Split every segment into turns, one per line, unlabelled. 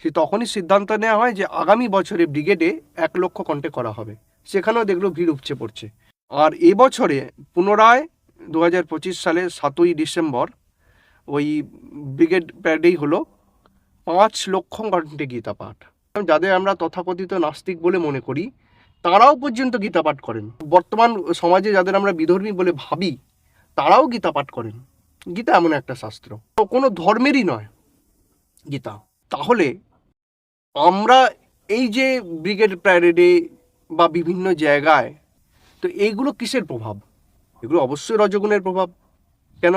তখনই সিদ্ধান্ত নেওয়া হয় যে আগামী বছরে ব্রিগেডে 1,00,000 কণ্ঠে করা হবে। সেখানেও দেখলো ভিড় উপচে পড়ছে। আর এবছরে পুনরায় 2025 সালের 7ই ডিসেম্বর ওই ব্রিগেড প্যারেডেই হলো 5,00,000 কণ্ঠে গীতা পাঠ। যাদের আমরা তথাকথিত নাস্তিক বলে মনে করি, তারাও পর্যন্ত গীতা পাঠ করেন। বর্তমান সমাজে যাদের আমরা বিধর্মী বলে ভাবি, তারাও গীতা পাঠ করেন। গীতা এমন একটা শাস্ত্র, কোনো ধর্মেরই নয় গীতা। তাহলে আমরা এই যে ব্রিগেড প্যারেডে বা বিভিন্ন জায়গায়, তো এইগুলো কিসের প্রভাব? এগুলো অবশ্যই রজগুণের প্রভাব। কেন?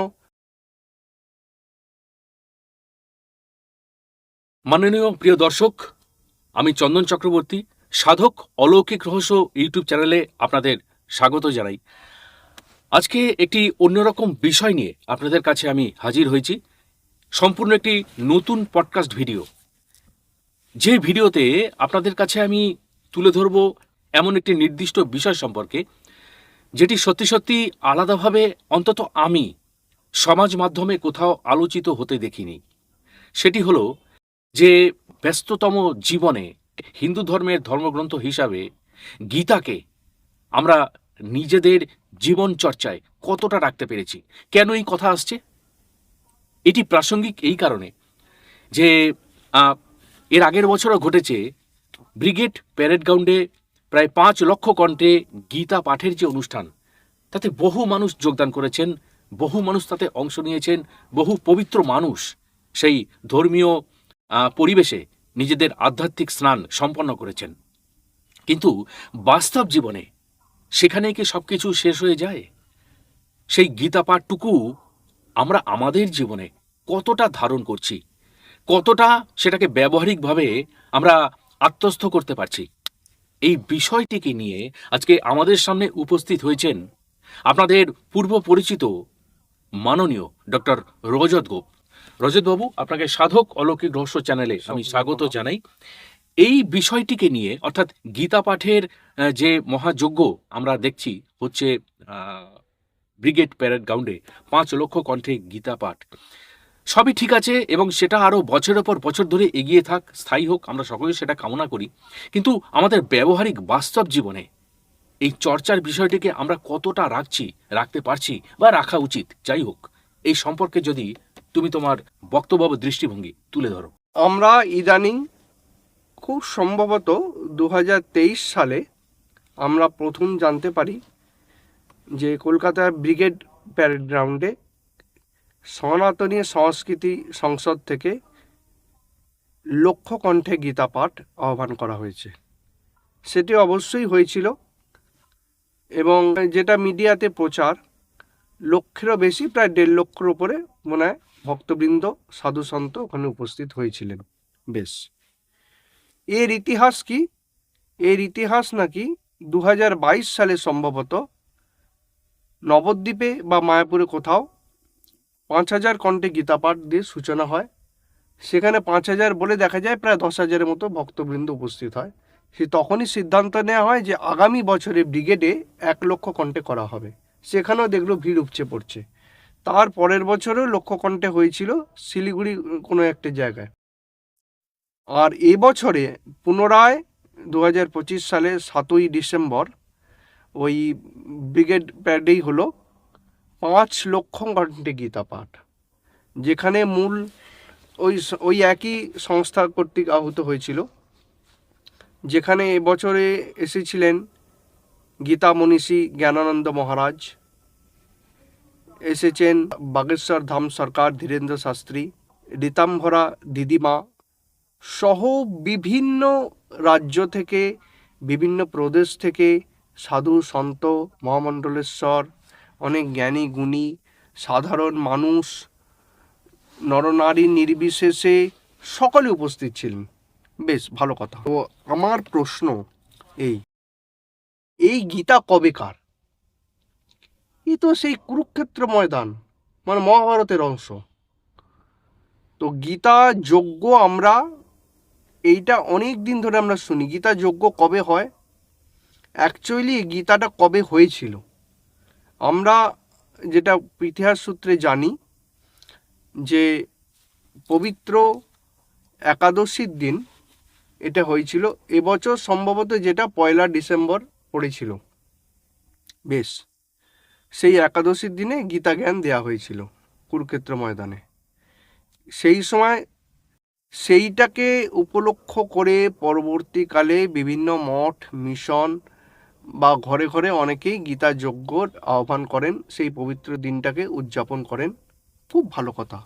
মাননীয় প্রিয় দর্শক, আমি চন্দন চক্রবর্তী, সাধক অলৌকিক রহস্য ইউটিউব চ্যানেলে আপনাদের স্বাগত জানাই। আজকে একটি অন্যরকম বিষয় নিয়ে আপনাদের কাছে আমি হাজির হয়েছি। সম্পূর্ণ একটি নতুন পডকাস্ট ভিডিও, যে ভিডিওতে আপনাদের কাছে আমি তুলে ধরব এমন একটি নির্দিষ্ট বিষয় সম্পর্কে, যেটি সত্যি সত্যি আলাদাভাবে অন্তত আমি সমাজ মাধ্যমে কোথাও আলোচিত হতে দেখিনি। সেটি হলো যে ব্যস্ততম জীবনে হিন্দু ধর্মের ধর্মগ্রন্থ হিসাবে গীতাকে আমরা নিজেদের জীবন চর্চায় কতটা রাখতে পেরেছি। কেন এই কথা আসছে? এটি প্রাসঙ্গিক এই কারণে যে এর আগের বছরও ঘটেছে, ব্রিগেড প্যারেড গ্রাউন্ডে প্রায় 5,00,000 কণ্ঠে গীতা পাঠের যে অনুষ্ঠান, তাতে বহু মানুষ যোগদান করেছেন, বহু মানুষ তাতে অংশ নিয়েছেন, বহু পবিত্র মানুষ সেই ধর্মীয় পরিবেশে নিজেদের আধ্যাত্মিক স্নান সম্পন্ন করেছেন। কিন্তু বাস্তব জীবনে সেখানে কি সব কিছু শেষ হয়ে যায়? সেই গীতা পাঠটুকু আমরা আমাদের জীবনে কতটা ধারণ করছি, কতটা সেটাকে ব্যবহারিকভাবে আমরা আত্মস্থ করতে পারছি, এই বিষয়টিকে নিয়ে আজকে আমাদের সামনে উপস্থিত হয়েছেন আপনাদের পূর্ব পরিচিত মাননীয় ডক্টর রজত গোপ। রজতবাবু, আপনাকে সাধক অলৌকিক রহস্য চ্যানেলে আমি স্বাগত জানাই। এই বিষয়টিকে নিয়ে, অর্থাৎ গীতা পাঠের যে মহাযজ্ঞ আমরা দেখছি হচ্ছে ব্রিগেড প্যারেড গ্রাউন্ডে 5,00,000 কণ্ঠে গীতা পাঠ, সবই ঠিক আছে এবং সেটা আরও বছরের পর বছর ধরে এগিয়ে থাক, স্থায়ী হোক, আমরা সকলে সেটা কামনা করি। কিন্তু আমাদের ব্যবহারিক বাস্তব জীবনে এই চর্চার বিষয়টিকে আমরা কতটা রাখতে পারছি বা রাখা উচিত, যাই হোক, এই সম্পর্কে যদি তুমি তোমার বক্তব্য বা দৃষ্টিভঙ্গি তুলে ধরো।
আমরা ইদানিং খুব সম্ভবত 2023 সালে আমরা প্রথম জানতে পারি যে কলকাতার ব্রিগেড প্যারেড গ্রাউন্ডে সনাতনী সংস্কৃতি সংসদ থেকে 1,00,000 কণ্ঠে গীতা পাঠ আহ্বান করা হয়েছে। সেটি অবশ্যই হয়েছিল এবং যেটা মিডিয়াতে প্রচার, লক্ষেরও বেশি, প্রায় 1,50,000 উপরে মনে হয় ভক্তবৃন্দ, সাধুসন্ত ওখানে উপস্থিত হয়েছিলেন। বেশ, এর ইতিহাস কি? এর ইতিহাস নাকি 2022 সালে সম্ভবত নবদ্বীপে বা মায়াপুরে কোথাও 5,000 কণ্ঠে গীতা পাঠ দিয়ে সূচনা হয়। সেখানে 5,000 বলে দেখা যায় প্রায় 10,000-এর মতো ভক্তবৃন্দ উপস্থিত হয়। তখনই সিদ্ধান্ত নেওয়া হয় যে আগামী বছরে ব্রিগেডে 1,00,000 কণ্ঠে করা হবে। সেখানেও দেখলো ভিড় উপচে পড়ছে। তার পরের বছরও 1,00,000 কণ্ঠে হয়েছিল শিলিগুড়ি কোনো একটা জায়গায়। আর এবছরে পুনরায় 2025 সালের 7ই ডিসেম্বর ওই ব্রিগেড প্যারেডেই হলো 5,00,000 কণ্ঠে গীতা পাঠ, যেখানে মূল ওই একই সংস্থা কর্তৃক আহত হয়েছিল, যেখানে এবছরে এসেছিলেন গীতা মনীষী জ্ঞানানন্দ মহারাজ, এসেছেন বাগেশ্বর ধাম সরকার ধীরেন্দ্র শাস্ত্রী, রীতাম্ভরা দিদিমা সহ বিভিন্ন রাজ্য থেকে, বিভিন্ন প্রদেশ থেকে সাধু সন্ত মহামণ্ডলেশ্বর, অনেক জ্ঞানী গুণী সাধারণ মানুষ, নরনারী নির্বিশেষে সকলে উপস্থিত ছিলেন। বেশ ভালো কথা। তো আমার প্রশ্ন এই গীতা কবেকার? এই তো সেই কুরুক্ষেত্র ময়দান, মানে মহাভারতের অংশ। তো গীতা যজ্ঞ আমরা এইটা অনেক দিন ধরে আমরা শুনি, গীতা যজ্ঞ কবে হয়? অ্যাকচুয়ালি গীতাটা কবে হয়েছিল আমরা যেটা ইতিহাস সূত্রে জানি যে পবিত্র একাদশীর দিন এটা হয়েছিল। এবছর সম্ভবত যেটা 1 ডিসেম্বর পড়েছিল। বেশ, সেই একাদশীর দিনে গীতা জ্ঞান দেয়া হয়েছিল কুরুক্ষেত্র ময়দানে। সেই সময় সেইটাকে উপলক্ষ করে পরবর্তীকালে বিভিন্ন মঠ, মিশন বা ঘরে ঘরে অনেকেই গীতা যজ্ঞর আহ্বান করেন, সেই পবিত্র দিনটাকে উদযাপন করেন। খুব ভালো কথা।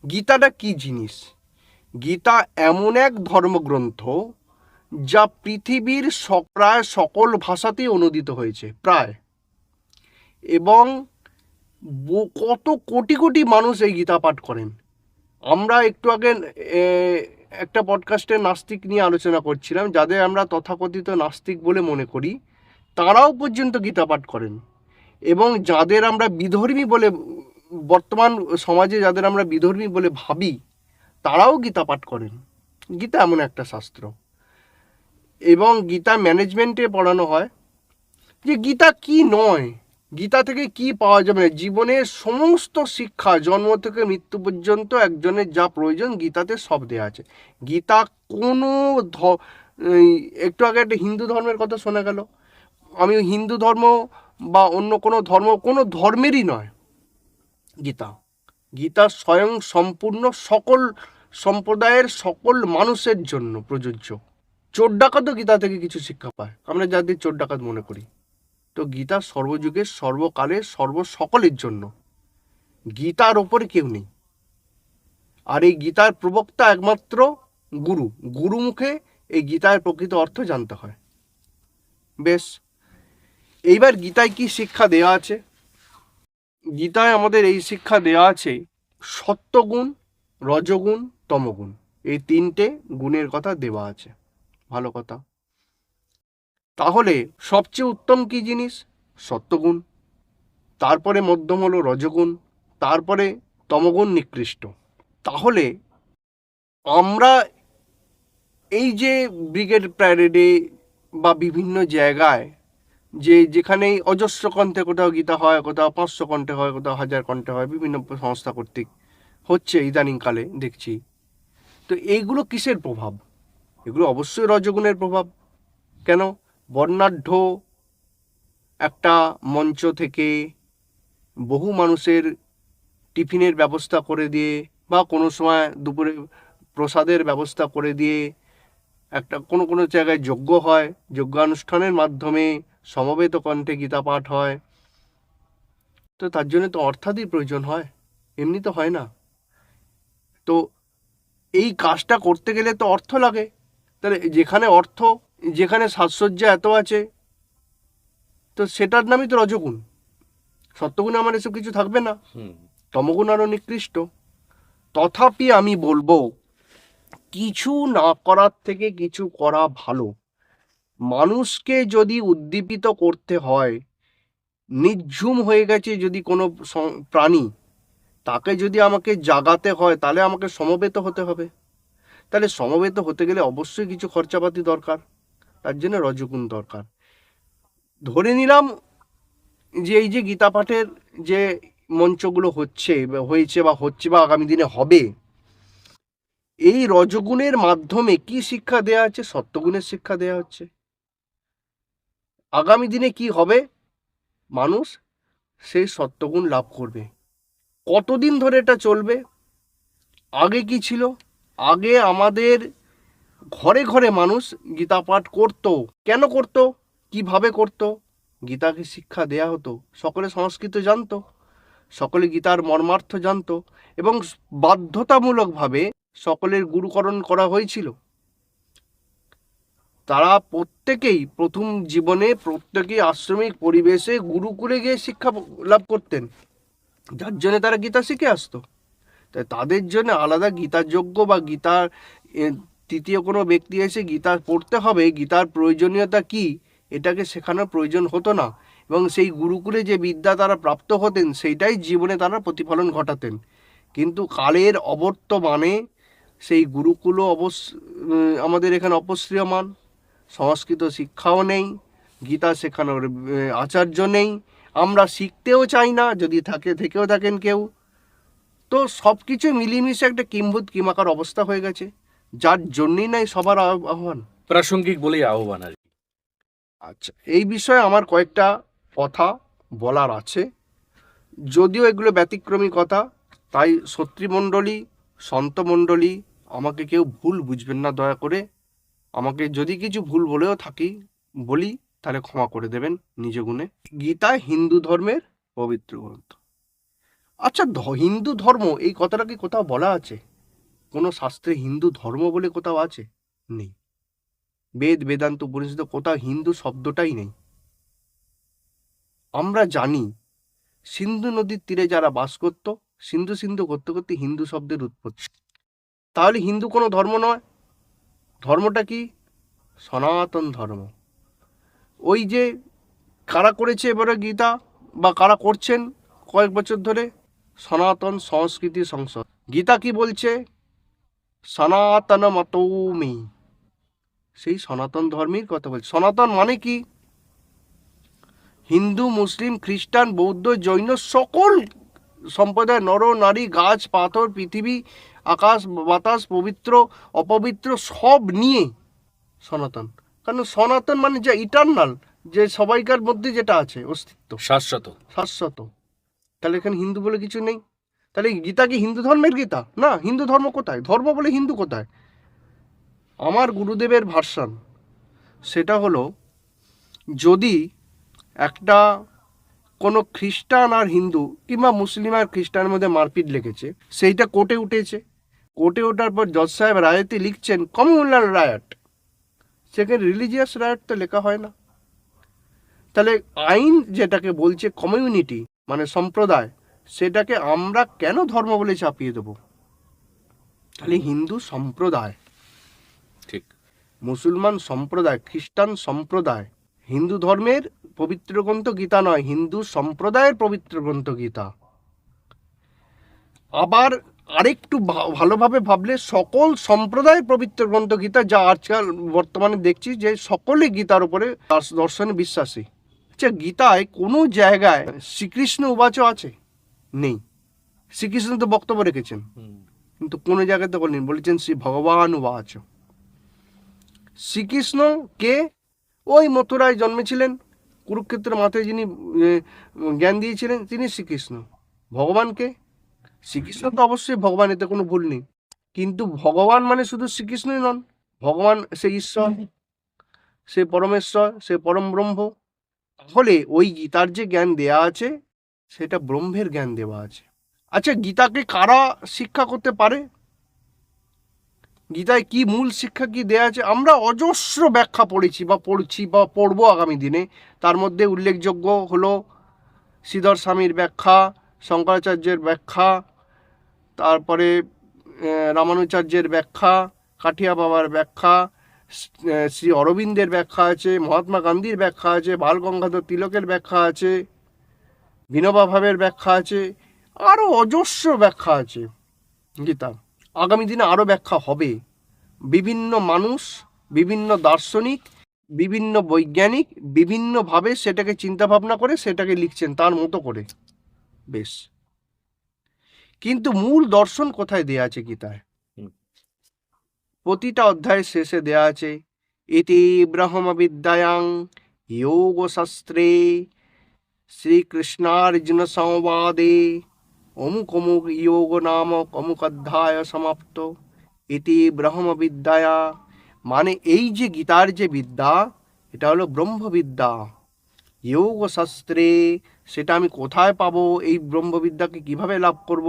গীতাটা কি জিনিস? গীতা এমন এক ধর্মগ্রন্থ যা পৃথিবীর প্রায় সকল ভাষাতেই অনুদিত হয়েছে, প্রায়, এবং কত কোটি কোটি মানুষ এই গীতা পাঠ করেন। আমরা একটু আগে একটা পডকাস্টে নাস্তিক নিয়ে আলোচনা করছিলাম, যাদের আমরা তথাকথিত নাস্তিক বলে মনে করি, তারাও পর্যন্ত গীতা পাঠ করেন। এবং যাদের আমরা বিধর্মী বলে, বর্তমান সমাজে যাদের আমরা বিধর্মী বলে ভাবি, তারাও গীতা পাঠ করেন। গীতা এমন একটা শাস্ত্র। এবং গীতা ম্যানেজমেন্টে পড়ানো হয় যে গীতা কি নয়, গীতা থেকে কি পাওয়া যাবে। জীবনের সমস্ত শিক্ষা, জন্ম থেকে মৃত্যু পর্যন্ত একজনের যা প্রয়োজন গীতাতে সব দেওয়া আছে। গীতা কোনো একটু আগে একটা হিন্দু ধর্মের কথা শোনা গেল, আমি হিন্দু ধর্ম বা অন্য কোনো ধর্মেরই নয় গীতা। গীতা স্বয়ং সম্পূর্ণ সকল সম্প্রদায়ের সকল মানুষের জন্য প্রযোজ্য। চোর ডাকাতও গীতা থেকে কিছু শিক্ষা পায়, আমরা যাদের চোর ডাকাত মনে করি। তো গীতা সর্বযুগের, সর্বকালের, সকলের জন্য। গীতার ওপরে কেউ নেই। আর এই গীতার প্রবক্তা একমাত্র গুরু মুখে এই গীতার প্রকৃত অর্থ জানতে হয়। বেশ, এইবার গীতায় কি শিক্ষা দেওয়া আছে? গীতায় আমাদের এই শিক্ষা দেওয়া আছে, সত্যগুণ, রজগুণ, তমগুণ, এই 3টে গুণের কথা দেওয়া আছে। ভালো কথা। তাহলে সবচেয়ে উত্তম কি জিনিস? সত্যগুণ। তারপরে মধ্যম হলো রজগুণ, তারপরে তমগুণ নিকৃষ্ট। তাহলে আমরা এই যে ব্রিগেড প্যারেডে বা বিভিন্ন জায়গায় যেখানেই অজস্র কণ্ঠে, কোথাও গীতা হয়, কোথাও 500 কণ্ঠে হয়, কোথাও 1000 কণ্ঠে হয়, বিভিন্ন সংস্থা কর্তৃক হচ্ছে ইদানিংকালে দেখছি। তো এইগুলো কিসের প্রভাব? এগুলো অবশ্যই রজগুণের প্রভাব। কেন? বর্ণাঢ্য একটা মঞ্চ থেকে বহু মানুষের টিফিনের ব্যবস্থা করে দিয়ে, বা কোনো সময় দুপুরে প্রসাদের ব্যবস্থা করে দিয়ে, একটা কোনো জায়গায় যজ্ঞ হয়, যজ্ঞানুষ্ঠানের মাধ্যমে সমবেত কণ্ঠে গীতা পাঠ হয়। তো তার জন্য তো অর্থাৎই প্রয়োজন হয়, এমনি তো হয় না। তো এই কাজটা করতে গেলে তো অর্থ লাগে। তাহলে যেখানে অর্থ, যেখানে সাজসজ্জা এত আছে, তো সেটার নামই তো রজগুণ। সত্যগুণে আমার এসব কিছু থাকবে না, তমগুণ আরও নিকৃষ্ট। তথাপি আমি বলবো, কিছু না করার থেকে কিছু করা ভালো। মানুষকে যদি উদ্দীপিত করতে হয়, নিঝুম হয়ে গেছে যদি কোনো প্রাণী, তাকে যদি আমাকে জাগাতে হয়, তাহলে আমাকে সমবেত হতে হবে। তাহলে সমবেত হতে গেলে অবশ্যই কিছু খরচাপাতি দরকার, তার জন্য রজগুণ দরকার। ধরে নিলাম যে এই যে গীতা পাঠের যে মঞ্চগুলো হয়েছে বা আগামী দিনে হবে, এই রজগুণের মাধ্যমে কি শিক্ষা দেয়া আছে? সত্যগুণের শিক্ষা দেয়া হচ্ছে। আগামী দিনে কি হবে? মানুষ সেই সত্যগুণ লাভ করবে। কতদিন ধরে এটা চলবে? আগে কি ছিল? আগে আমাদের ঘরে ঘরে মানুষ গীতা পাঠ করত। কেন করত? কিভাবে করত? গীতাকে শিক্ষা দেয়া হতো, সকলে সংস্কৃত জানতো, সকলে গীতার মর্মার্থ জানতো, এবং বাধ্যতামূলকভাবে সকলের গুরুকরণ করা হয়েছিল। তারা প্রত্যেকেই প্রথম জীবনে আশ্রমিক পরিবেশে গুরুকুলে গিয়ে শিক্ষা লাভ করতেন, যার জন্য তারা গীতা শিখে আসতো। তাই তাদের জন্য আলাদা গীতার যজ্ঞ বা গীতার তৃতীয় কোনো ব্যক্তি এসে গীতা পড়তে হবে, গীতার প্রয়োজনীয়তা কি, এটাকে শেখানোর প্রয়োজন হতো না। এবং সেই গুরুকুলে যে বিদ্যা তারা প্রাপ্ত হতেন, সেইটাই জীবনে তারা প্রতিফলন ঘটাতেন। কিন্তু কালের অবর্তমানে সেই গুরুকুলও আমাদের এখানে অপশ্রিয়মান, সংস্কৃত শিক্ষাও নেই, গীতা শেখানোর আচার্য নেই, আমরা শিখতেও চাই না, যদি থেকেও থাকেন কেউ। তো সব কিছু মিলিয়ে মিশে একটা কিম্ভূত কিমাকার অবস্থা হয়ে গেছে। যার জন্যই নাই সবার আহ্বান।
প্রাসঙ্গিক বলেই আহ্বান আর কি।
আচ্ছা, এই বিষয়ে আমার কয়েকটা কথা বলার আছে, যদিও এগুলো ব্যতিক্রমী কথা, তাই সত্রীমণ্ডলী, সন্তমণ্ডলী, আমাকে কেউ ভুল বুঝবেন না দয়া করে। আমাকে যদি কিছু ভুল বলেও বলি, তাহলে ক্ষমা করে দেবেন নিজ গুণে। গীতা হিন্দু ধর্মের পবিত্র গ্রন্থ। আচ্ছা, হিন্দু ধর্ম এই কথাটা কি কোথাও বলা আছে? কোনো শাস্ত্রে হিন্দু ধর্ম বলে কোথাও আছে? নেই। বেদ, বেদান্ত, উপনিষদে কোথাও হিন্দু শব্দটাই নেই। আমরা জানি সিন্ধু নদীর তীরে যারা বাস করত, সিন্ধু সিন্ধু করতে করতে হিন্দু শব্দের উৎপত্তি। তাহলে হিন্দু কোনো ধর্ম নয়। ধর্মটা কি? সনাতন ধর্ম। ওই যে কারা করেছে এবারে গীতা, বা কারা করছেন কয়েক বছর ধরে? সনাতন সংস্কৃতি সংসদ। গীতা কি বলছে? সনাতন মতৌমি। সেই সনাতন ধর্মের কথা বলছে। সনাতন মানে কি? হিন্দু, মুসলিম, খ্রিস্টান, বৌদ্ধ, জৈন সকল সম্প্রদায়, নর নারী, গাছ পাথর, পৃথিবী, আকাশ বাতাস, পবিত্র অপবিত্র সব নিয়ে সনাতন। কারণ সনাতন মানে যে ইটার্নাল, যে সবাইকার মধ্যে যেটা আছে অস্তিত্ব,
শাশ্বত।
শাশ্বত। তাহলে এখানে হিন্দু বলে কিছু নেই। তাহলে গীতা কি হিন্দু ধর্মের গীতা? না। হিন্দু ধর্ম কোথায়? ধর্ম বলে হিন্দু কোথায়? আমার গুরুদেবের ভার্সন সেটা হলো, যদি একটা কোনো খ্রিস্টান আর হিন্দু কিংবা মুসলিম আর খ্রিস্টানের মধ্যে মারপিট লেগেছে, সেইটা কোর্টে উঠেছে, কোর্টে ওঠার পর জজ সাহেব রায়তে লিখছেন কমিউনাল রায়ট, সেখানে রিলিজিয়াস রায়ট তো লেখা হয় না। তাহলে আইন যেটাকে বলছে কমিউনিটি মানে সম্প্রদায়, সেটাকে আমরা কেন ধর্ম বলে চাপিয়ে দেবো? তাহলে হিন্দু সম্প্রদায়,
ঠিক।
মুসলমান সম্প্রদায়, খ্রিস্টান সম্প্রদায়, হিন্দু ধর্মের পবিত্র গ্রন্থ গীতা নয়, হিন্দু সম্প্রদায়ের পবিত্র গ্রন্থ গীতা। আবার আরেকটু ভালোভাবে ভাবলে সকল সম্প্রদায়ের পবিত্র গ্রন্থ গীতা, যা আজকাল বর্তমানে দেখছি যে সকলে গীতার উপরে দর্শনে বিশ্বাসী। আচ্ছা, গীতায় কোনো জায়গায় শ্রীকৃষ্ণ উবাচ আছে? নেই। শ্রীকৃষ্ণ তো বক্তব্য রেখেছেন, কিন্তু কোনো জায়গাতে বলেন, বলেছেন শ্রী ভগবান উবাচ। শ্রীকৃষ্ণ কে? ওই মথুরায় জন্মেছিলেন, কুরুক্ষেত্রের মাথায় যিনি জ্ঞান দিয়েছিলেন তিনি শ্রীকৃষ্ণ। ভগবানকে? শ্রীকৃষ্ণ তো অবশ্যই ভগবান, এতে কোনো ভুল নেই, কিন্তু ভগবান মানে শুধু শ্রীকৃষ্ণই নন। ভগবান সে ঈশ্বর, সে পরমেশ্বর, সে পরম ব্রহ্ম। তাহলে ওই গীতার যে জ্ঞান দেয়া আছে সেটা ব্রহ্মের জ্ঞান দেওয়া আছে। আচ্ছা, গীতাকে কারা শিক্ষা করতে পারে? গীতায় কি মূল শিক্ষা কি দেয়া আছে? আমরা অজস্র ব্যাখ্যা পড়েছি বা পড়ছি বা পড়বো আগামী দিনে। তার মধ্যে উল্লেখযোগ্য হলো শ্রীধর স্বামীর ব্যাখ্যা, শঙ্করাচার্যের ব্যাখ্যা, তারপরে রামানুচার্যের ব্যাখ্যা, কাঠিয়া বাবার ব্যাখ্যা, শ্রী অরবিন্দের ব্যাখ্যা আছে, মহাত্মা গান্ধীর ব্যাখ্যা আছে, বাল গঙ্গাধর তিলকের ব্যাখ্যা আছে, বিনোবা ভাবের ব্যাখ্যা আছে, আরও অজস্র ব্যাখ্যা আছে গীতা। আগামী দিনে আরও ব্যাখ্যা হবে। বিভিন্ন মানুষ, বিভিন্ন দার্শনিক, বিভিন্ন বৈজ্ঞানিক বিভিন্নভাবে সেটাকে চিন্তাভাবনা করে সেটাকে লিখছেন তার মতো করে। বেশ, কিন্তু মূল দর্শন কোথায় দেয়া আছে গীতায়? প্রতিটা অধ্যায়ের শেষে দেয়া আছে ইতি ব্রহ্মবিদ্যায়াং যোগশাস্ত্রে শ্রীকৃষ্ণার্জুন সংবাদে অমুক অমুক যোগ নামক অমুক অধ্যায় সমাপ্ত। ইতি ব্রহ্মবিদ্যায়া মানে এই যে গীতার যে বিদ্যা, এটা হলো ব্রহ্মবিদ্যা। যোগশাস্ত্রে সেটা আমি কোথায় পাবো? এই ব্রহ্মবিদ্যাকে কিভাবে লাভ করব?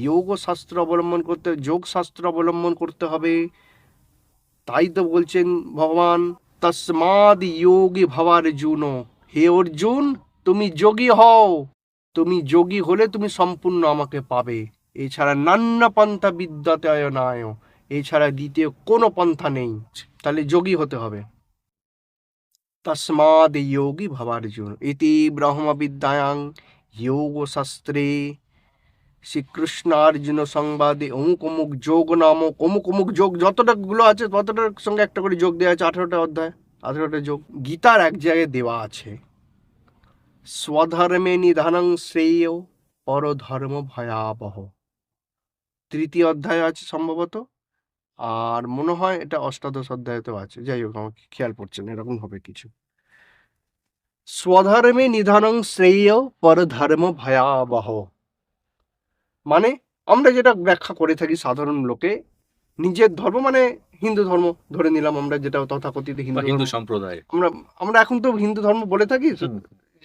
যোগশাস্ত্র অবলম্বন করতে, যোগশাস্ত্র অবলম্বন করতে হবে। তাই তো বলছেন ভগবান, তস্মাদ যোগী ভবার্জুন, হে অর্জুন তুমি যোগী হও। তুমি যোগী হলে তুমি সম্পূর্ণ আমাকে পাবে। এছাড়া নান্য পন্থা বিদ্যতে অয়নায়, এছাড়া দ্বিতীয় কোনো পন্থা নেই। তাহলে যোগী হতে হবে। তস্মাদ যোগী ভবার্জুন ইতি ব্রহ্মবিদ্যায়াং যোগশাস্ত্রে শ্রীকৃষ্ণার্জুন সংবাদে অমুক অমুক যোগ নামক অমুক অমুক যোগ, যতটাগুলো আছে ততটার সঙ্গে একটা করে যোগ দেওয়া আছে। 18টা অধ্যায়, 18টা যোগ। গীতার এক জায়গায় দেওয়া আছে স্বধর্মে নিধনং শ্রেয় পরধর্ম ভয়াবহ। 3য় অধ্যায় আছে সম্ভবত, আর মনে হয় এটা অষ্টাদশ অধ্যায়তেও আছে, যাই হোক আমাকে খেয়াল পড়ছে না, এরকম হবে কিছু। স্বধর্মে নিধনং শ্রেয় পরধর্ম ভয়াবহ। মানে আমরা যেটা ব্যাখ্যা করে থাকি সাধারণ লোকে, নিজের ধর্ম মানে হিন্দু ধর্ম ধরে নিলাম আমরা, যেটা তথাকথিত
বা
হিন্দু
হিন্দু
ধর্ম।
সম্প্রদায়।
আমরা আমরা এখন তো হিন্দু ধর্ম বলে থাকি
হুম।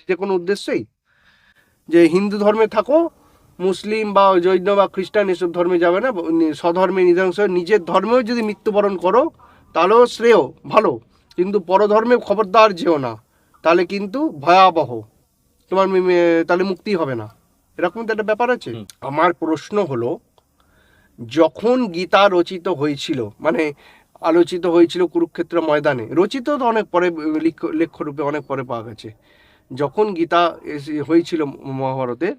যে কোনো উদ্দেশ্যেই, যে হিন্দু ধর্মে থাকো, মুসলিম বা জৈন বা খ্রিস্টান এসব ধর্মে যাবে না, স্বধর্মে নিধন শ্রেয়। নিজের ধর্মেও যদি মৃত্যুবরণ করো তাহলেও শ্রেয়, ভালো, কিন্তু পরধর্মে খবরদার যেও না, তাহলে কিন্তু ভয়াবহ, তোমার তাহলে মুক্তি হবে না, এরকম তো একটা ব্যাপার আছে।
হুম।
আমার প্রশ্ন হলো, যখন গীতা রচিত হয়েছিল, মানে আলোচিত হয়েছিল কুরুক্ষেত্র ময়দানে, রচিত তো অনেক পরে, লেখ্যরূপে অনেক পরে পাওয়া গেছে, যখন গীতা হয়েছিল মহাভারতে,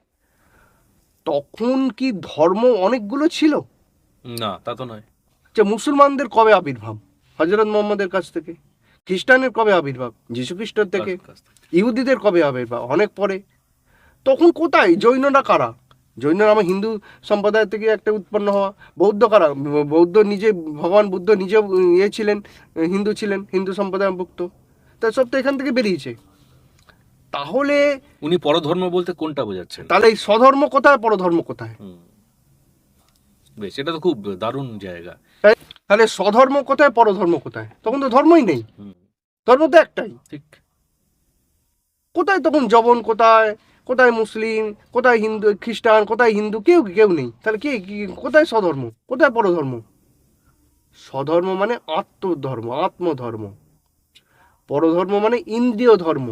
তখন কি ধর্ম অনেকগুলো ছিল?
না, তা তো নয়।
যে মুসলমানদের কবে আবির্ভাব? হজরত মোহাম্মদের কাছ থেকে। খ্রিস্টানের কবে আবির্ভাব? যীশু খ্রিস্টের থেকে। ইহুদিদের কবে আবির্ভাব? অনেক পরে। তখন কোথায়? জৈনরা কারা? জৈনরা আমার হিন্দু সম্প্রদায় থেকে একটা উৎপন্ন হওয়া। বৌদ্ধ কারা? বৌদ্ধ নিজে, ভগবান বুদ্ধ নিজে ছিলেন, হিন্দু ছিলেন, হিন্দু সম্প্রদায়ভুক্ত। তা সব তো এখান থেকে বেরিয়েছে। তাহলে
উনি পরধর্ম বলতে কোনটা বোঝাচ্ছেন?
তাহলে এই স্বধর্ম কোথায়, পরধর্ম কোথায়?
বেশ, এটা তো খুব দারুণ জায়গা।
তাহলে স্বধর্ম কোথায়, পরধর্ম কোথায়? তখন তো ধর্মই নেই, ধর্ম তো একটাই।
ঠিক।
কোথায় তখন জবন? কোথায় কোথায় মুসলিম? কোথায় হিন্দু, খ্রিস্টান? কোথায় হিন্দু? কেউ কেউ নেই। তাহলে কোথায় স্বধর্ম, কোথায় পরধর্ম? স্বধর্ম মানে আত্মধর্ম, আত্মধর্ম। পরধর্ম মানে ইন্দ্রিয় ধর্ম।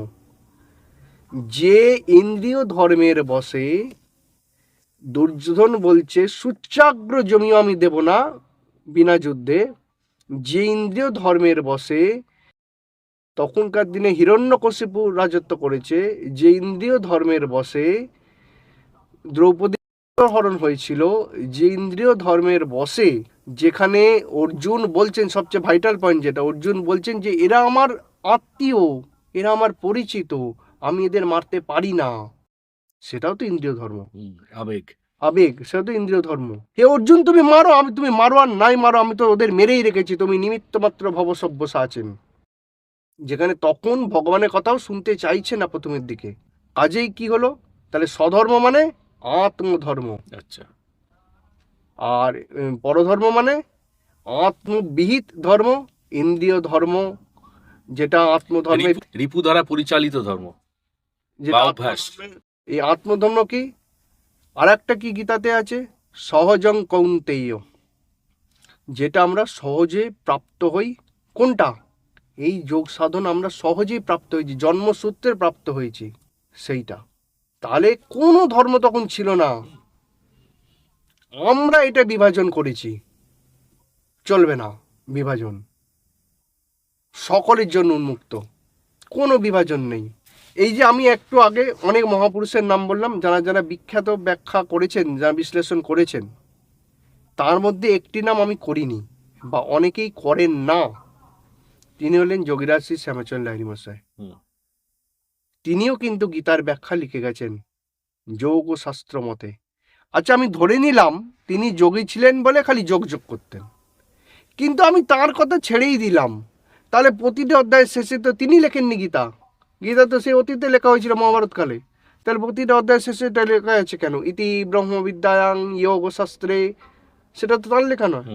যে ইন্দ্রিয় ধর্মের বসে, দুর্যোধন বলছে সূচ্যাগ্র জমিও আমি দেব না বিনা যুদ্ধে, যে ইন্দ্রিয় ধর্মের বসে, তখনকার দিনে হিরণ্যকশিপু রাজত্ব করেছে, যে ইন্দ্রিয় ধর্মের বসে দ্রৌপদী হরণ হয়েছিল, যে ইন্দ্রিয় ধর্মের বসে, যেখানে অর্জুন বলছেন, সবচেয়ে ভাইটাল পয়েন্ট যেটা, অর্জুন বলছেন যে এরা আমার আত্মীয়, এরা আমার পরিচিত, আমি এদের মারতে পারি না, সেটাও তো ইন্দ্রিয় ধর্ম।
আবেগ,
আবেগ, সেটা তো ইন্দ্রিয় ধর্ম। হে অর্জুন, তুমি মারো, তুমি মারো আর নাই মারো, আমি তো ওদের মেরেই রেখেছি, তুমি নিমিত্ত মাত্র ভবসব্যসা আছেন। যেখানে তখন ভগবানের কথাও শুনতে চাইছে না প্রথমের দিকে। কাজেই কি হলো? তাহলে স্বধর্ম মানে আত্মধর্ম,
আচ্ছা,
আর পরধর্ম মানে আত্মবিহিত ধর্ম, ইন্দ্রিয় ধর্ম, যেটা আত্মধর্মের,
রিপু দ্বারা পরিচালিত ধর্ম,
যেটা
অভ্যাস।
এই আত্মধর্ম কি? আর একটা কি গীতাতে আছে? সহজং কৌন্তেয়, যেটা আমরা সহজে প্রাপ্ত হই। কোনটা? এই যোগ সাধন আমরা সহজেই প্রাপ্ত হয়েছি, জন্মসূত্রে প্রাপ্ত হয়েছি, সেইটা। তাহলে কোনো ধর্ম তখন ছিল না, আমরা এটা বিভাজন করেছি, চলবে না বিভাজন, সকলের জন্য উন্মুক্ত, কোনো বিভাজন নেই। এই যে আমি একটু আগে অনেক মহাপুরুষের নাম বললাম, যারা যারা বিখ্যাত ব্যাখ্যা করেছেন, যারা বিশ্লেষণ করেছেন, তার মধ্যে একটি নাম আমি করিনি বা অনেকেই করেন না। তিনি হলেন যোগীরাজ শ্রী শ্যামাচরণ লাহিড়ী মশাই। তিনিও কিন্তু গীতার ব্যাখ্যা লিখে গেছেন যোগ ও শাস্ত্র মতে। আচ্ছা, আমি ধরে নিলাম তিনি যোগী ছিলেন বলে খালি যোগ যোগ করতেন, কিন্তু আমি তার কথা ছেড়েই দিলাম, তাহলে প্রতিটি অধ্যায়ের শেষে তো তিনি লেখেননি গীতা। গীতা তো সে অতীতে লেখা হয়েছিল মহাভারতকালে, তাহলে প্রতিটা অধ্যায়ের শেষে এটা লেখা আছে কেন? ইতি ব্রহ্মবিদ্যায়াং যোগ শাস্ত্রে, সেটা তো তার লেখা নয়।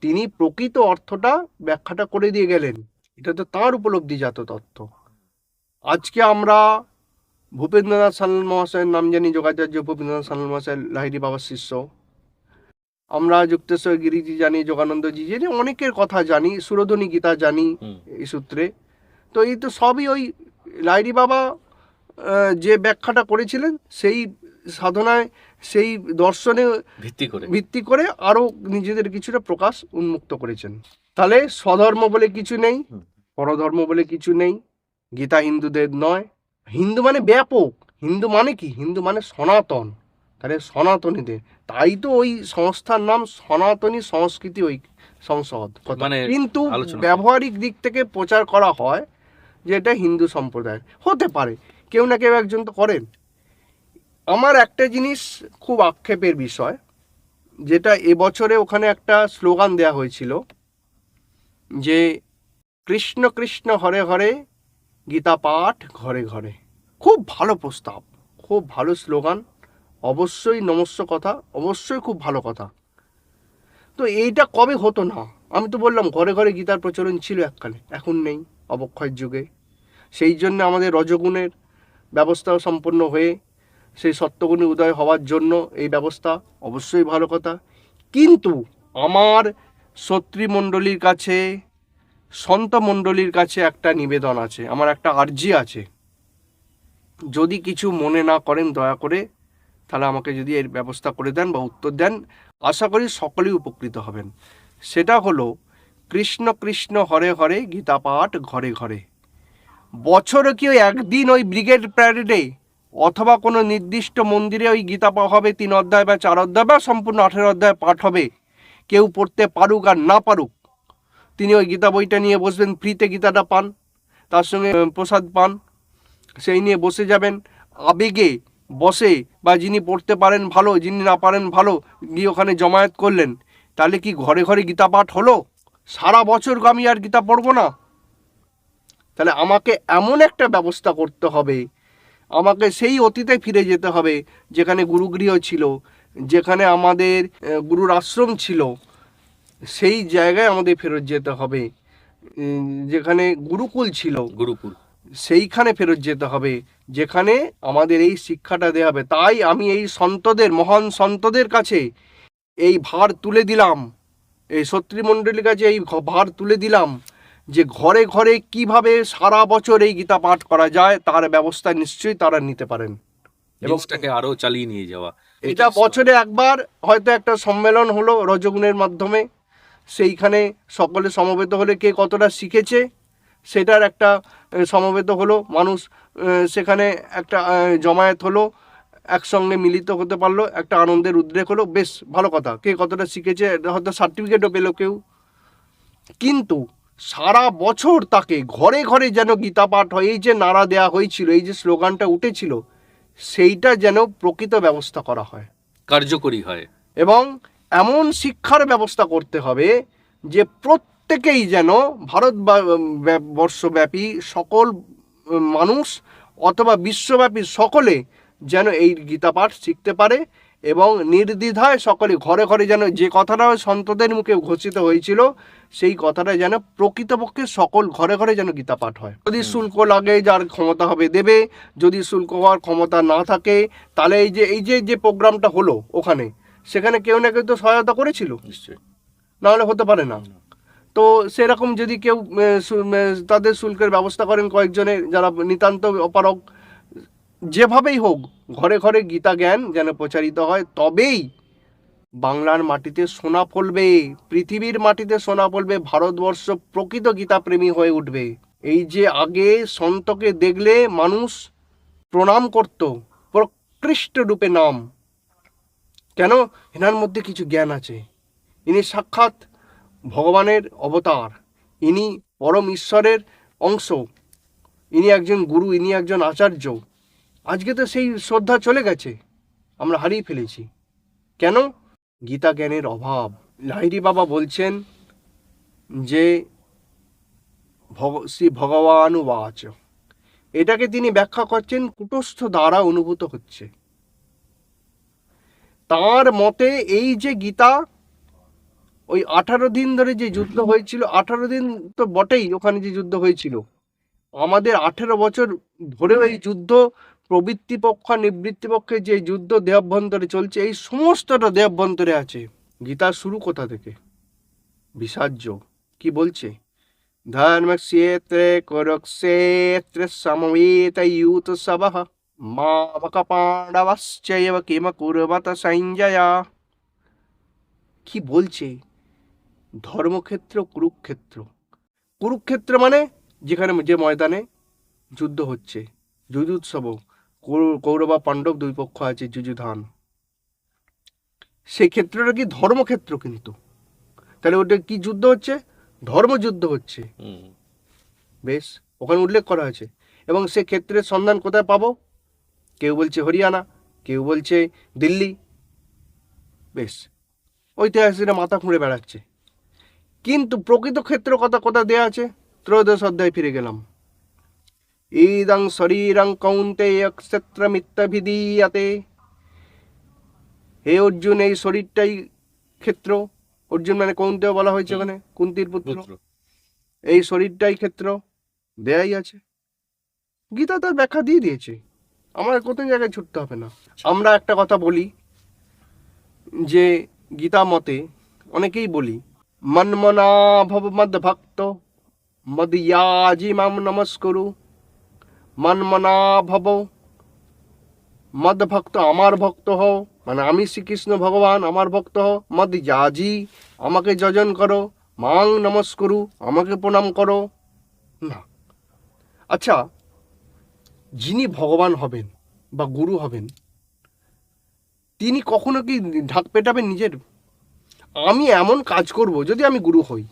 তিনি প্রকৃত অর্থটা ব্যাখ্যাটা করে দিয়ে গেলেন, এটা তো তাঁর উপলব্ধিজাত তথ্য। আজকে আমরা ভূপেন্দ্রনাথ সান্যাল মহাশয়ের নাম জানি, যোগাচার্য ভূপেন্দ্রনাথ সান্যাল মহাশয় লাহিড়ী বাবার শিষ্য। আমরা যুক্তেশ্বর গিরিজি জানি, যোগানন্দজি জানি, অনেকের কথা জানি, সুরধনী গীতা জানি এই সূত্রে। তো এই তো সবই ওই লাহিড়ী বাবা যে ব্যাখ্যাটা করেছিলেন, সেই সাধনায়, সেই দর্শনে ভিত্তি করে আরও নিজেদের কিছুটা প্রকাশ উন্মুক্ত করেছেন। তাহলে স্বধর্ম বলে কিছু নেই, পরধর্ম বলে কিছু নেই। গীতা হিন্দুদের নয়। হিন্দু মানে ব্যাপক, হিন্দু মানে কি? হিন্দু মানে সনাতন, তাহলে সনাতনীদের। তাই তো ওই সংস্থার নাম সনাতনী সংস্কৃতি ওই সংসদ।
মানে
কিন্তু ব্যবহারিক দিক থেকে প্রচার করা হয় যে এটা হিন্দু সম্প্রদায়ের। হতে পারে কেউ না কেউ একজন তো করেন। আমার একটা জিনিস খুব আক্ষেপের বিষয়, যেটা এবছরে ওখানে একটা স্লোগান দেয়া হয়েছিল যে কৃষ্ণ কৃষ্ণ হরে হরে গীতা পাঠ ঘরে ঘরে। খুব ভালো প্রস্তাব, খুব ভালো স্লোগান, অবশ্যই নমস্য কথা, অবশ্যই খুব ভালো কথা। তো এইটা কবে হতো না? আমি তো বললাম ঘরে ঘরে গীতার প্রচলন ছিল এককালে, এখন নেই অবক্ষয়ের যুগে। সেই জন্য আমাদের রজগুণের ব্যবস্থাও সম্পন্ন হয়ে সেই সত্যগুণী উদয় হওয়ার জন্য এই ব্যবস্থা, অবশ্যই ভালো কথা। কিন্তু আমার সত্রীমণ্ডলীর কাছে, সন্ত মণ্ডলীর কাছে একটা নিবেদন আছে, আমার একটা আর্জি আছে। যদি কিছু মনে না করেন দয়া করে, তাহলে আমাকে যদি এর ব্যবস্থা করে দেন বা উত্তর দেন, আশা করি সকলেই উপকৃত হবেন। সেটা হলো কৃষ্ণ কৃষ্ণ হরে হরে গীতা পাঠ ঘরে ঘরে। বছরে কি ওই একদিন ওই ব্রিগেড প্যারেডে অথবা কোনো নির্দিষ্ট মন্দিরে ওই গীতা পাঠ হবে 3 অধ্যায় বা 4 অধ্যায় বা সম্পূর্ণ 18 অধ্যায় পাঠ হবে, কেউ পড়তে পারুক আর না পারুক, তিনি ওই গীতা বইটা নিয়ে বসবেন, ফ্রিতে গীতাটা পান, তার সঙ্গে প্রসাদ পান, সেই নিয়ে বসে যাবেন, আবেগে বসে, বা যিনি পড়তে পারেন ভালো, যিনি না পারেন ভালো, গিয়ে ওখানে জমায়েত করলেন। তাহলে কি ঘরে ঘরে গীতা পাঠ হলো? সারা বছর আমি আর গীতা পড়বো না? তাহলে আমাকে এমন একটা ব্যবস্থা করতে হবে, আমাকে সেই অতীতে ফিরে যেতে হবে যেখানে গুরুগৃহ ছিল, যেখানে আমাদের গুরুর আশ্রম ছিল, সেই জায়গায় আমাদের ফেরত যেতে হবে। যেখানে গুরুকুল ছিল,
গুরুকুল,
সেইখানে ফেরত যেতে হবে, যেখানে আমাদের এই শিক্ষাটা দেওয়া হবে। তাই আমি এই সন্তদের, মহান সন্তদের কাছে এই ভার তুলে দিলাম, এই সত্রীমণ্ডলীর কাছে এই ভার তুলে দিলাম যে ঘরে ঘরে কিভাবে সারা বছর এই গীতা পাঠ করা যায়, তার ব্যবস্থা নিশ্চয়ই তারা নিতে পারেন। এবং
জিনিসটাকে আরো চালিয়ে নিয়ে যাওয়া,
এটা বছরে একবার হয়তো একটা সম্মেলন হলো রজগুণের মাধ্যমে, সেইখানে সকলে সমবেত হলে কে কতটা শিখেছে সেটার একটা সমবেত হলো, মানুষ সেখানে একটা জমায়েত হলো, একসঙ্গে মিলিত হতে পারলো, একটা আনন্দের উদ্রেক হলো, বেশ ভালো কথা। কে কতটা শিখেছে হয়তো সার্টিফিকেটও পেলো কেউ। কিন্তু সারা বছর তাকে ঘরে ঘরে যেন গীতা পাঠ হয়, এই যে নারা দেয়া হয়েছিল, এই যে স্লোগানটা উঠেছিল, সেইটা যেন প্রকৃত ব্যবস্থা করা হয়,
কার্যকরী হয়।
এবং এমন শিক্ষার ব্যবস্থা করতে হবে যে প্রত্যেকেই যেন ভারতবর্ষব্যাপী সকল মানুষ অথবা বিশ্বব্যাপী সকলে যেন এই গীতা পাঠ শিখতে পারে, এবং নির্দ্বিধায় সকলে ঘরে ঘরে যেন, যে কথাটা সন্তদের মুখে ঘোষিত হয়েছিল, সেই কথাটা যেন প্রকৃতপক্ষে সকল ঘরে ঘরে যেন গীতা পাঠ হয়। যদি শুল্ক লাগে, যার ক্ষমতা হবে দেবে, যদি শুল্ক হওয়ার ক্ষমতা না থাকে, তাহলে এই যে প্রোগ্রামটা হলো ওখানে, সেখানে কেউ না কেউ তো সহায়তা করেছিল,
নিশ্চয়ই,
নাহলে হতে পারে না। তো সেরকম যদি কেউ তাদের শুল্কের ব্যবস্থা করেন কয়েকজনের, যারা নিতান্ত অপারগ, যেভাবেই হোক ঘরে ঘরে গীতা জ্ঞান যেন প্রচারিত হয়, তবেই বাংলার মাটিতে সোনা ফলবে, পৃথিবীর মাটিতে সোনা ফলবে, ভারতবর্ষ প্রকৃত গীতাপ্রেমী হয়ে উঠবে। এই যে আগে সন্তকে দেখলে মানুষ প্রণাম করত, প্রকৃষ্ট রূপে নাম, কেন? এনার মধ্যে কিছু জ্ঞান আছে, ইনি সাক্ষাৎ ভগবানের অবতার, ইনি পরম ঈশ্বরের অংশ, ইনি একজন গুরু, ইনি একজন আচার্য। আজকে তো সেই শ্রদ্ধা চলে গেছে, আমরা হারিয়ে ফেলেছি। কেন? গীতা জ্ঞানের অভাব। লাহিড়ী বাবা বলছেন যে শ্রী ভগবান বাচ, এটাকে তিনি ব্যাখ্যা করছেন কুটস্থ দ্বারা অনুভূত হচ্ছে। তার মতে এই যে গীতা, ওই 18 দিন ধরে যে যুদ্ধ হয়েছিল, 18 দিন তো বটেই, ওখানে যে যুদ্ধ হয়েছিল, আমাদের 18 বছর ধরে এই যুদ্ধ, প্রবৃত্তি পক্ষ নিবৃত্তি পক্ষে যে যুদ্ধ দেহাভ্যন্তরে চলছে, এই সমস্তটা দেহাভ্যন্তরে আছে। গীতা শুরু কোথা থেকে? বিষাজ্য কি বলছে? ধর্মক্ষেত্রে কুরুক্ষেত্রে সমবেতয়ুত সবঃ মামক পাণ্ডবশ্চৈব কিম কুর্বত সঞ্জয়া। কি বলছে? ধর্মক্ষেত্র কুরুক্ষেত্র, কুরুক্ষেত্র মানে যেখানে, যে ময়দানে যুদ্ধ হচ্ছে, যুযুৎসব, কৌরব পাণ্ডব দুই পক্ষ আছে, যুযুধান, সেই ক্ষেত্রটা কি ধর্মক্ষেত্র। কিন্তু তাহলে ওটা কি যুদ্ধ হচ্ছে? ধর্মযুদ্ধ হচ্ছে। বেশ, ওখানে উল্লেখ করা আছে। এবং সে ক্ষেত্রের সন্ধান কোথায় পাবো? কেউ বলছে হরিয়ানা, কেউ বলছে দিল্লি। বেশ, ঐতিহাসিকরা মাথা খুঁড়ে বেড়াচ্ছে। কিন্তু প্রকৃত ক্ষেত্র কথা কথা দেয়া আছে, ত্রয়োদশ অধ্যায় ফিরে গেলাম। ইদং শরীরং কৌন্তেয় ক্ষেত্রমিত্যভিধীয়তে। হে অর্জুন, এই শরীরটাই ক্ষেত্র। অর্জুন মানে কৌন্তেয় বলা হয়েছে ওখানে, কুন্তির পুত্র। এই শরীরটাই ক্ষেত্র দেয়াই আছে। গীতা তার ব্যাখ্যা দিয়ে দিয়েছে, আমার কোথাও জায়গায় ছুটতে হবে না। আমরা একটা কথা বলি যে গীতা মতে অনেকেই বলি, মন্মনা ভব মদ ভক্ত মদিয়াজি মাম নমস্কুরু। মন্মনা ভব মদ ভক্ত, আমার ভক্ত হও, মানে আমি শ্রীকৃষ্ণ ভগবান আমার ভক্ত হও। মদ ইয়াজি, আমাকে যজন করো। মাং নমস্কুরু, আমাকে প্রণাম করো। না, আচ্ছা, যিনি ভগবান হবেন বা গুরু হবেন, তিনি কখনো কি ঢাক পেটাবেন নিজের? আমি এমন কাজ করব, যদি আমি গুরু হই,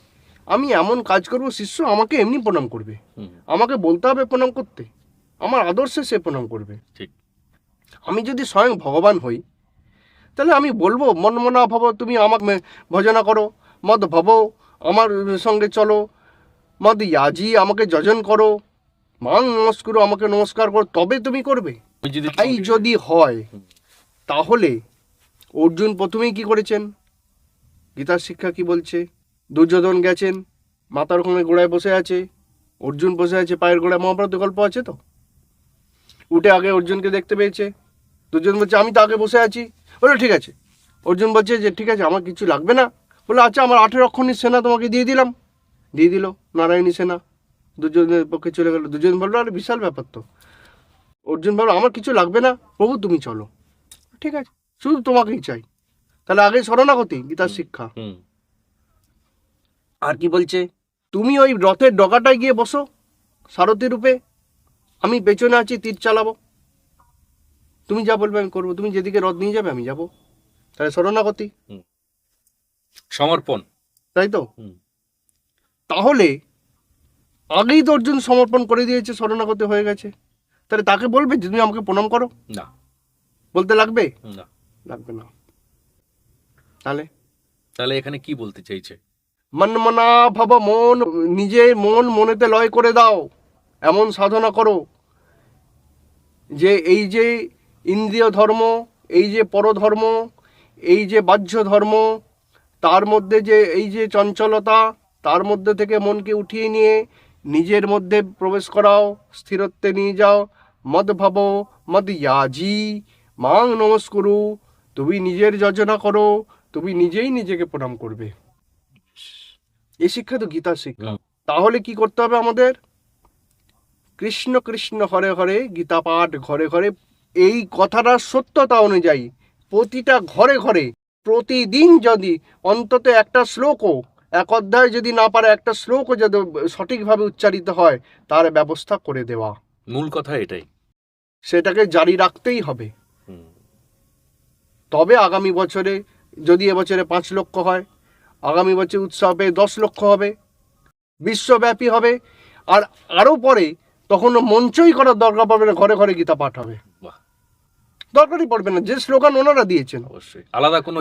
আমি এমন কাজ করব শিষ্য আমাকে এমনি প্রণাম করবে। আমাকে বলতে হবে প্রণাম করতে, আমার আদর্শে সে প্রণাম করবে।
ঠিক।
আমি যদি স্বয়ং ভগবান হই, তাহলে আমি বলবো মনমনা ভব, তুমি আমাকে ভজনা করো। মদ ভব, আমার সঙ্গে চলো। মদ ইয়াজি, আমাকে যজন করো। মাং নমস্কুরু, আমাকে নমস্কার করো, তবে তুমি করবে। তাই যদি হয়, তাহলে অর্জুন প্রথমেই কি করেছেন? গীতার শিক্ষা কি বলছে? দুর্যোধন গেছেন, মাথার ওখানে গোড়ায় বসে আছে, অর্জুন বসে আছে পায়ের গোড়ায়। মহাভারত গল্প আছে তো। উঠে আগে অর্জুনকে দেখতে পেয়েছে, দুর্যোধন বলছে আমি তো আগে বসে আছি। বলে ঠিক আছে। অর্জুন বলছে যে ঠিক আছে, আমার কিছু লাগবে না। বলে আচ্ছা, আমার 18 অক্ষণীর সেনা তোমাকে দিয়ে দিলাম। দিয়ে দিল নারায়ণী সেনা, দুর্যোধনের পক্ষে চলে গেল। দুর্যোধন বললো আরে বিশাল ব্যাপার তো। অর্জুন বললো আমার কিছু লাগবে না প্রভু, তুমি চলো। ঠিক আছে, শুধু তোমাকেই চাই। তাহলে আগে শরণাগতি, গীতার শিক্ষা। আর কি বলছে? তুমি ওই রথের ডগাটায় গিয়ে বসো সারথি রূপে, আমি পেছনে আছি, তীর চালাবো। তুমি যা বলবে আমি করবো, তুমি যেদিকে রথ নিয়ে যাবে আমি যাব। তাহলে শরণাগতি,
সমর্পণ,
তাই তো? তাহলে আগেই তো অর্জুন সমর্পণ করে দিয়েছে, শরণাগতি হয়ে গেছে। তাহলে তাকে বলবে যে তুমি আমাকে প্রণাম করো?
না।
বলতে লাগবে
না,
লাগবে না। তাহলে
তাহলে এখানে কি বলতে চাইছে?
মনমনা ভব, মন, নিজের মন মনেতে লয় করে দাও, এমন সাধনা করো যে এই যে ইন্দ্রিয় ধর্ম, এই যে পরধর্ম, এই যে বাহ্য ধর্ম, তার মধ্যে যে এই যে চঞ্চলতা, তার মধ্যে থেকে মনকে উঠিয়ে নিয়ে নিজের মধ্যে প্রবেশ করাও, স্থিরত্বে নিয়ে যাও। মদ ভাব মদ ইয়াজি মাং নমস্কুরু, তুমি নিজের যোজনা করো, তুমি নিজেই নিজেকে প্রণাম করবে। এই শিক্ষা তো গীতার শিক্ষা। তাহলে কি করতে হবে আমাদের? কৃষ্ণ কৃষ্ণ হরে হরে, গীতা পাঠ ঘরে ঘরে। এই কথাটার সত্যতা অনুযায়ী প্রতিটা ঘরে ঘরে প্রতিদিন যদি অন্তত একটা শ্লোকও, এক অধ্যায় যদি না পারে, একটা শ্লোকও যদি সঠিকভাবে উচ্চারিত হয়, তার ব্যবস্থা করে দেওয়া।
মূল কথা এটাই,
সেটাকে জারি রাখতেই হবে। তবে আগামী বছরে, যদি এবছরে 5 লক্ষ হয়, আগামী বছর উৎসবে 10 লক্ষ হবে, বিশ্বব্যাপী হবে। আর আরও পরে তখন মঞ্চই করার দরকার পড়বে না, ঘরে ঘরে গীতা পাঠ হবে। দরকারই পড়বে না, যে স্লোগান ওনারা দিয়েছেন,
অবশ্যই আলাদা কোনো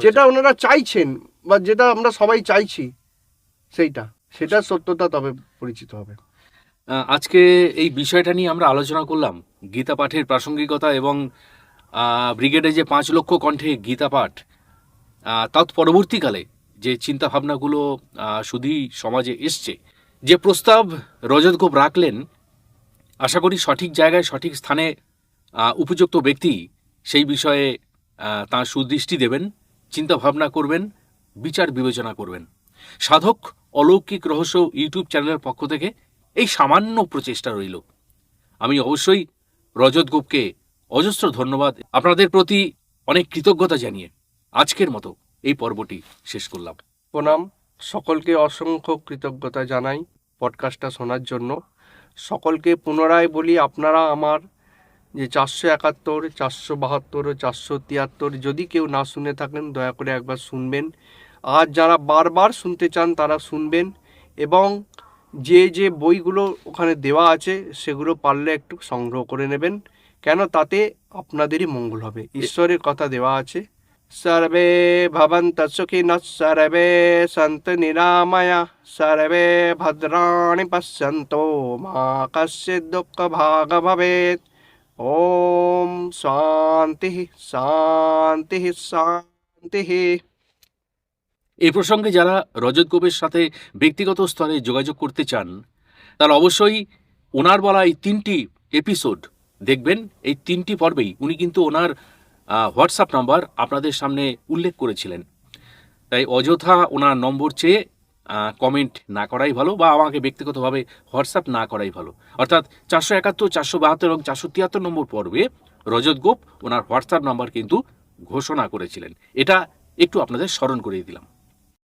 যেটা ওনারা চাইছেন বা যেটা আমরা সবাই চাইছি, সেটা সত্যতা তবে পরিচিত হবে।
আজকে এই বিষয়টা নিয়ে আমরা আলোচনা করলাম, গীতা পাঠের প্রাসঙ্গিকতা এবং ব্রিগেডে যে 5 লক্ষ কণ্ঠে গীতা পাঠ, তৎপরবর্তীকালে যে চিন্তাভাবনাগুলো শুধুই সমাজে এসছে, যে প্রস্তাব রজত গোপ রাখলেন, আশা করি সঠিক জায়গায় সঠিক স্থানে উপযুক্ত ব্যক্তি সেই বিষয়ে তাঁর সুদৃষ্টি দেবেন, চিন্তাভাবনা করবেন, বিচার বিবেচনা করবেন। সাধক অলৌকিক রহস্য ইউটিউব চ্যানেলের পক্ষ থেকে এই সামান্য প্রচেষ্টা রইল। আমি অবশ্যই রজত গোপকে অজস্র ধন্যবাদ, আপনাদের প্রতি অনেক কৃতজ্ঞতা জানিয়ে আজকের মতো এই পর্বটি শেষ করলাম।
প্রণাম, সকলকে অসংখ্য কৃতজ্ঞতা জানাই পডকাস্টটা শোনার জন্য। সকলকে পুনরায় বলি, আপনারা আমার যে 471, 472, 473 যদি কেউ না শুনে থাকেন, দয়া করে একবার শুনবেন। আর যারা বারবার শুনতে চান তারা শুনবেন, এবং যে যে বইগুলো ওখানে দেওয়া আছে সেগুলো পারলে একটু সংগ্রহ করে নেবেন, কেন তাতে আপনাদেরই মঙ্গল হবে। ঈশ্বরের কথা দেওয়া আছে, सर्वे भवन्तः सुखिनः सर्वे सन्तु निरामयाः सर्वे भद्राणि पश्यन्तु मा कश्चित् दुःखभाग् भवेत् ॐ शान्तिः शान्तिः शान्तिः।
এই প্রসঙ্গে যারা রজত গোপের সাথে ব্যক্তিগত স্তরে যোগাযোগ করতে চান তারা অবশ্যই ওনার বলা এই 3টি এপিসোড দেখবেন। এই 3টি পর্বেই উনি কিন্তু ওনার হোয়াটসঅ্যাপ নাম্বার আপনাদের সামনে উল্লেখ করেছিলেন। তাই অযথা ওনার নম্বর চেয়ে কমেন্ট না করাই ভালো, বা আমাকে ব্যক্তিগতভাবে হোয়াটসঅ্যাপ না করাই ভালো। অর্থাৎ 471, 472 এবং 473 নম্বর পর্বে রজত গোপ ওনার হোয়াটসঅ্যাপ নাম্বার কিন্তু ঘোষণা করেছিলেন। এটা একটু আপনাদের স্মরণ করিয়ে দিলাম।